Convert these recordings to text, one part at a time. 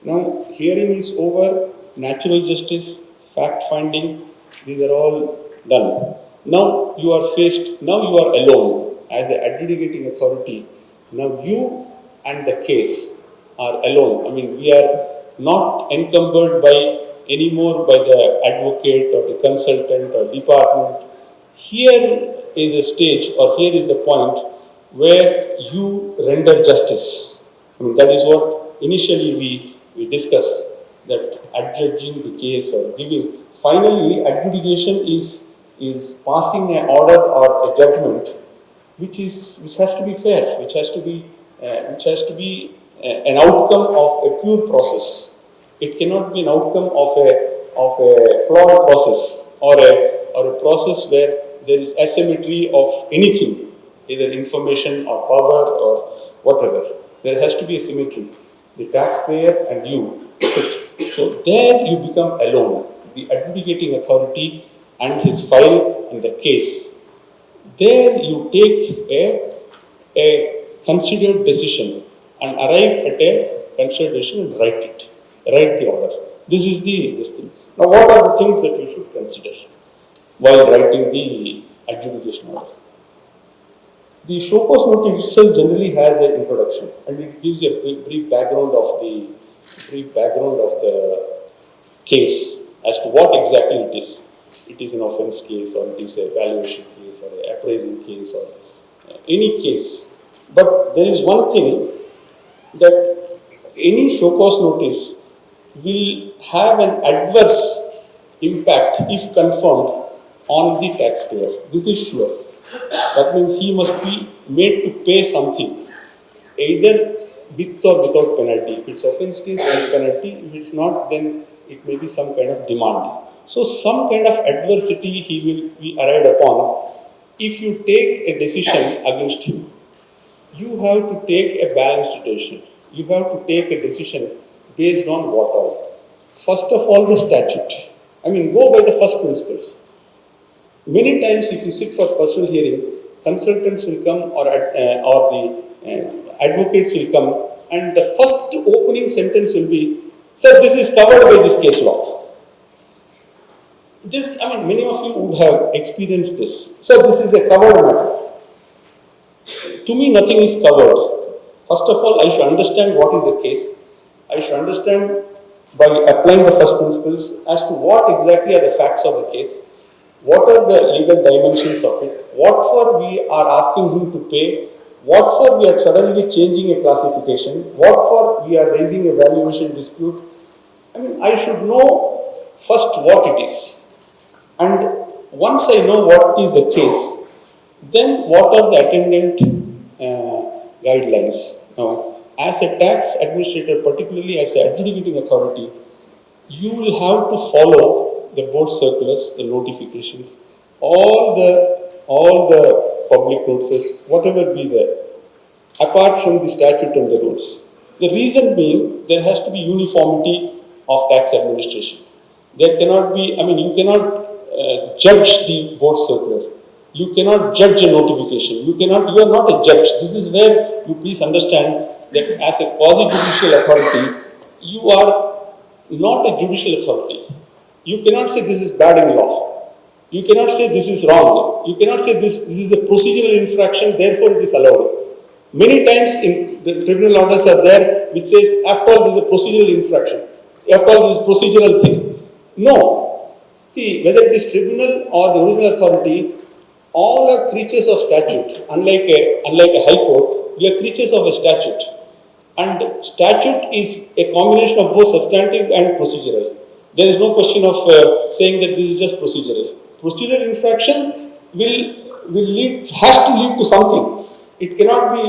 Now, hearing is over, natural justice, fact finding, these are all done. Now you are now you are alone as the adjudicating authority. Now you and the case are alone. I mean, we are not encumbered by anymore by the advocate or the consultant or department. Here is a stage, or here is the point where you render justice. I mean, that is what initially we discussed, that adjudging the case or giving. Finally, adjudication is passing an order or a judgment which has to be fair, which has to be an outcome of a pure process. It cannot be an outcome of a flawed process, or a process where there is asymmetry of anything, either information or power or whatever. There has to be a symmetry. The taxpayer and you sit. So there you become alone. The adjudicating authority and his file and the case. There you take a considered decision and arrive at a considered decision and write the order. This thing. Now, what are the things that you should consider while writing the adjudication order? The show cause notice itself generally has an introduction, and it gives you a brief background of the case as to what exactly it is. It is an offence case, or it is a valuation case, or an appraising case, or any case. But there is one thing, that any show cause notice will have an adverse impact if confirmed on the taxpayer. This is sure. That means he must be made to pay something, either with or without penalty. If it's offence case, with penalty. If it's not, then it may be some kind of demand. So some kind of adversity he will be arrived upon if you take a decision against him. You have to take a balanced decision. You have to take a decision based on what all? First of all, the statute. I mean, go by the first principles. Many times, if you sit for personal hearing, consultants will come, or the advocates will come, and the first opening sentence will be, "Sir, this is covered by this case law." Many of you would have experienced this. "Sir, this is a covered matter." To me, nothing is covered. First of all, I should understand what is the case. I should understand, by applying the first principles, as to what exactly are the facts of the case. What are the legal dimensions of it? What for we are asking him to pay? What for we are suddenly changing a classification? What for we are raising a valuation dispute? I should know first what it is. And once I know what is the case, then what are the attendant guidelines? Now, as a tax administrator, particularly as an adjudicating authority, you will have to follow the board circulars, the notifications, all the public notices, whatever be there, apart from the statute and the rules. The reason being, there has to be uniformity of tax administration. There cannot be, you cannot judge the board circular. You cannot judge a notification. You are not a judge. This is where you please understand that as a quasi-judicial authority, you are not a judicial authority. You cannot say this is bad in law. You cannot say this is wrong. You cannot say this is a procedural infraction, therefore it is allowed. Many times in the tribunal orders are there which says, after all, this is a procedural infraction. After all, this is procedural thing. No. See, whether it is tribunal or the original authority, all are creatures of statute. Unlike a high court, we are creatures of a statute. And statute is a combination of both substantive and procedural. There is no question of saying that this is just procedural. Procedural infraction has to lead to something. It cannot be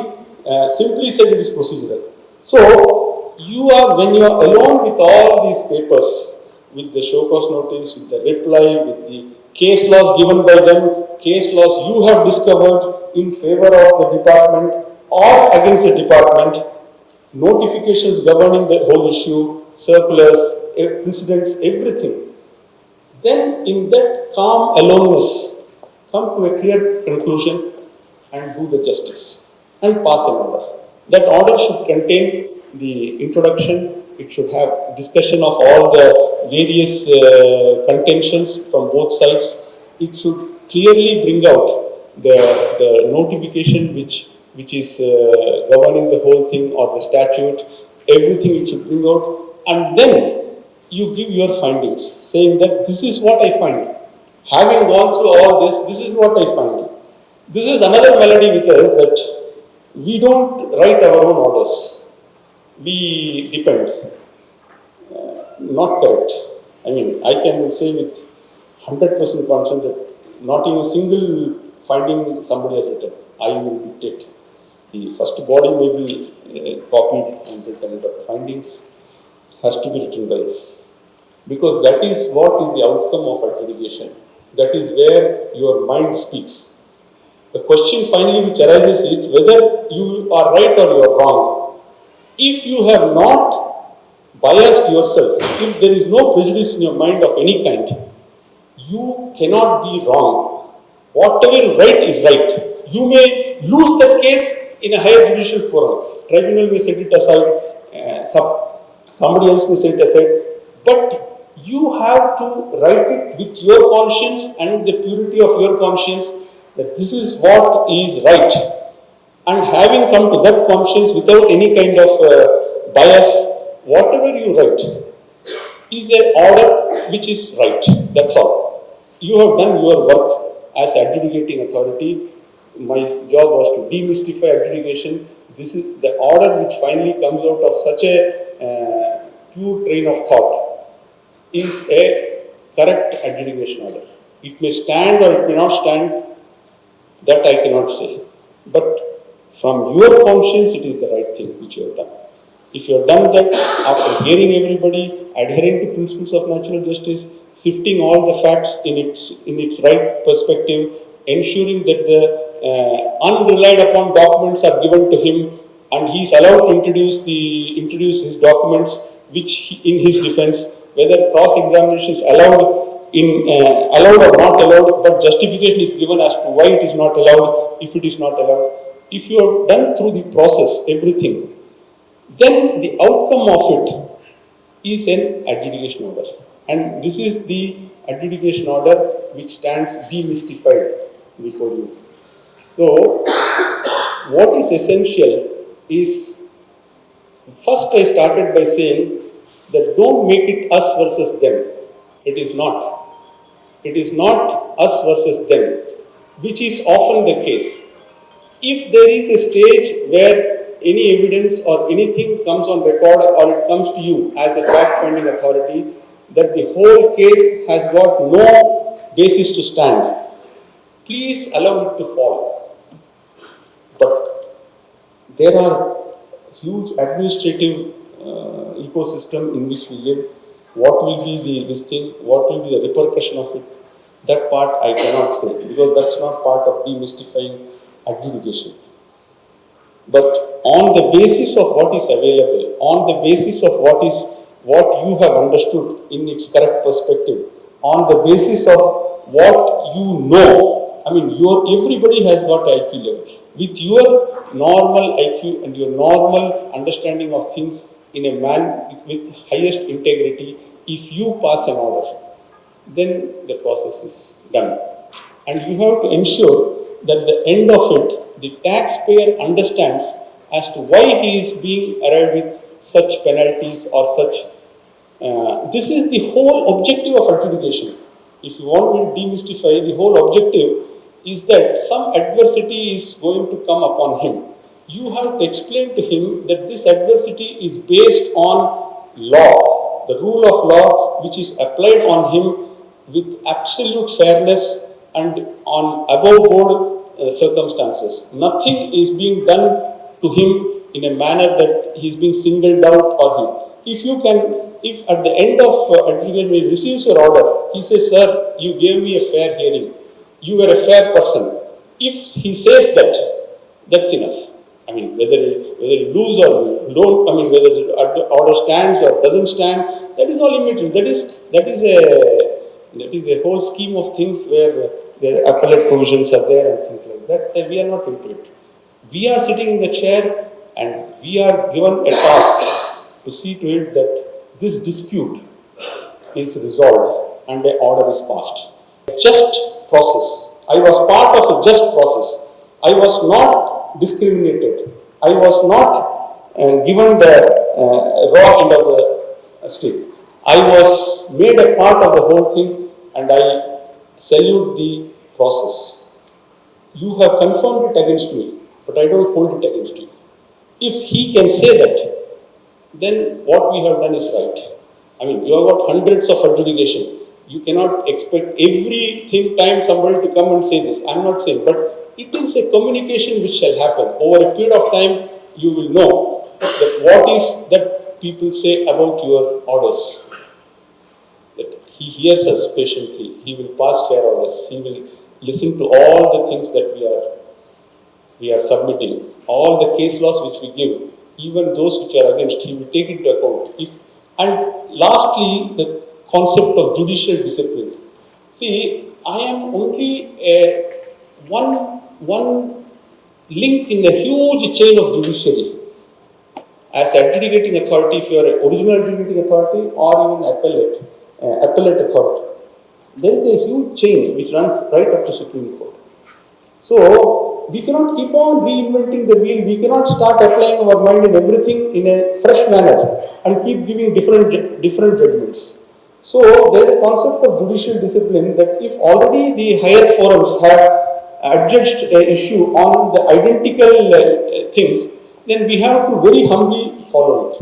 simply said it is procedural. So, when you are alone with all these papers, with the show cause notice, with the reply, with the case laws given by them, case laws you have discovered in favor of the department or against the department, notifications governing the whole issue, circulars, precedents, everything. Then in that calm aloneness, come to a clear conclusion and do the justice and pass an order. That order should contain the introduction, it should have discussion of all the various contentions from both sides. It should clearly bring out the notification which is governing the whole thing, or the statute, everything it should bring out, and then you give your findings, saying that this is what I find. Having gone through all this, this is what I find. This is another melody with us, that we don't write our own orders. We depend. Not correct. I mean, I can say with 100% confidence that not in a single finding somebody has written. I will dictate. The first body may be copied and written, but findings has to be written by us. Because that is what is the outcome of adjudication. That is where your mind speaks. The question finally which arises is whether you are right or you are wrong. If you have not biased yourself, if there is no prejudice in your mind of any kind, you cannot be wrong. Whatever you write is right. You may lose that case in a higher judicial forum. Tribunal may set it aside, somebody else may set it aside, but you have to write it with your conscience and the purity of your conscience, that this is what is right. And having come to that conscience without any kind of bias, whatever you write is an order which is right. That's all. You have done your work as adjudicating authority. My job was to demystify adjudication. This is the order which finally comes out of such a pure train of thought is a correct adjudication order. It may stand or it may not stand, that I cannot say. But from your conscience, it is the right thing which you have done. If you have done that after hearing everybody, adhering to principles of natural justice, sifting all the facts in its right perspective, ensuring that the unrelied upon documents are given to him, and he is allowed to introduce his documents, which in his defense, whether cross-examination is allowed or not allowed, but justification is given as to why it is not allowed, if it is not allowed. If you have done through the process everything, then the outcome of it is an adjudication order. And this is the adjudication order which stands demystified before you. So, what is essential is, first I started by saying that don't make it us versus them. It is not. It is not us versus them, which is often the case. If there is a stage where any evidence or anything comes on record, or it comes to you as a fact-finding authority, that the whole case has got no basis to stand, please allow it to fall. But there are huge administrative ecosystem in which we live. What will be this thing? What will be the repercussion of it? That part I cannot say, because that's not part of demystifying adjudication. But on the basis of what is available, on the basis of what you have understood in its correct perspective, on the basis of what you know, I mean, everybody has got IQ level. With your normal IQ and your normal understanding of things in a man with highest integrity, if you pass an order, then the process is done. And you have to ensure that the end of it, the taxpayer understands as to why he is being arrived with such penalties or such. This is the whole objective of adjudication. If you want me to demystify, the whole objective is that some adversity is going to come upon him. You have to explain to him that this adversity is based on law, the rule of law which is applied on him with absolute fairness and on above board circumstances. Nothing is being done to him in a manner that he is being singled out, if at the end of adjudication he receives your order, he says, sir, you gave me a fair hearing, you were a fair person. If he says that, that's enough. I mean, whether you lose or don't, I mean, whether the order stands or doesn't stand, that is all immaterial. That is a whole scheme of things where the appellate provisions are there and things like that we are not into it. We are sitting in the chair and we are given a task to see to it that this dispute is resolved and an order is passed. Just process. I was part of a just process. I was not discriminated. I was not given the raw end of the stick. I was made a part of the whole thing, and I salute the process. You have confirmed it against me, but I don't hold it against you. If he can say that, then what we have done is right. I mean, you have got hundreds of adjudication. You cannot expect every time somebody to come and say this. I am not saying, but it is a communication which shall happen. Over a period of time, you will know that what is that people say about your orders. That he hears us patiently. He will pass fair orders. He will listen to all the things that we are submitting. All the case laws which we give, even those which are against, he will take into account. And lastly, the concept of judicial discipline. See, I am only one link in the huge chain of judiciary. As adjudicating authority, if you are an original adjudicating authority or even appellate authority, there is a huge chain which runs right up to Supreme Court. So, we cannot keep on reinventing the wheel. We cannot start applying our mind in everything in a fresh manner and keep giving different judgments. So, there is a concept of judicial discipline that if already the higher forums have adjudged an issue on the identical things, then we have to very humbly follow it.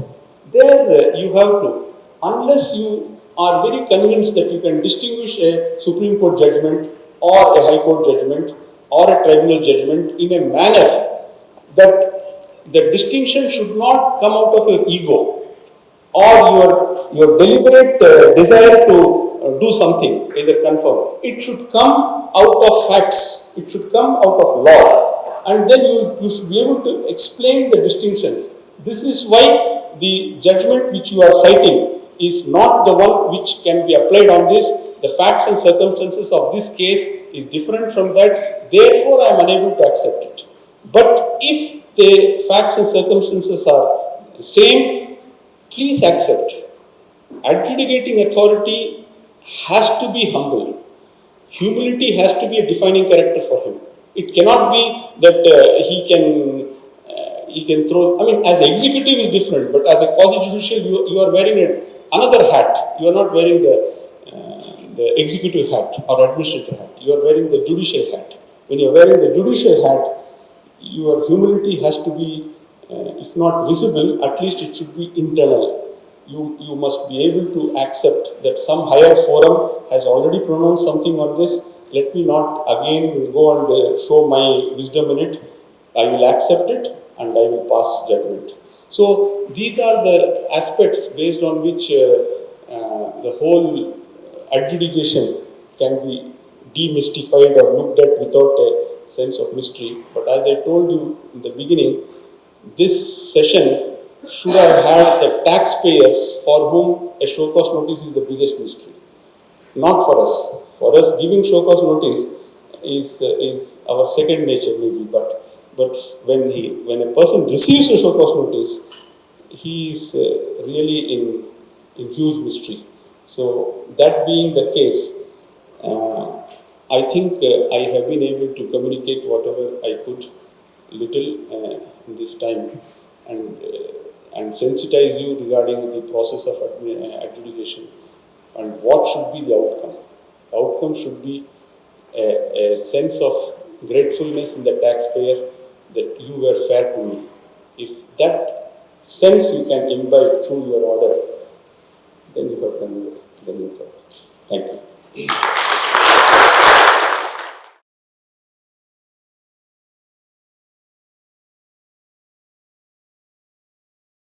There you have to, unless you are very convinced that you can distinguish a Supreme Court judgment or a High Court judgment or a tribunal judgment in a manner that the distinction should not come out of your ego or your deliberate desire to do something, either confirm. It should come out of facts, it should come out of law, and then you should be able to explain the distinctions. This is why the judgment which you are citing is not the one which can be applied on this. The facts and circumstances of this case is different from that, therefore I am unable to accept it. But if the facts and circumstances are the same, please accept. Adjudicating authority has to be humble. Humility has to be a defining character for him. It cannot be that he can throw, I mean, as executive is different, but as a quasi-judicial, you are wearing another hat. You are not wearing the executive hat or administrative hat. You are wearing the judicial hat. When you are wearing the judicial hat, your humility has to be, if not visible, at least it should be internal. You must be able to accept that some higher forum has already pronounced something on this. Let me not again go and show my wisdom in it. I will accept it and I will pass judgment. So these are the aspects based on which the whole adjudication can be demystified or looked at without a sense of mystery. But as I told you in the beginning, this session should have had the taxpayers for whom a show cause notice is the biggest mystery. Not for us. For us, giving show cause notice is our second nature maybe, but when a person receives a show cause notice, he is really in huge mystery. So that being the case, I think I have been able to communicate whatever I could little in this time and sensitize you regarding the process of adjudication and what should be the outcome. The outcome should be a sense of gratefulness in the taxpayer that you were fair to me. If that sense you can imbibe through your order, then you have done your job. Thank you.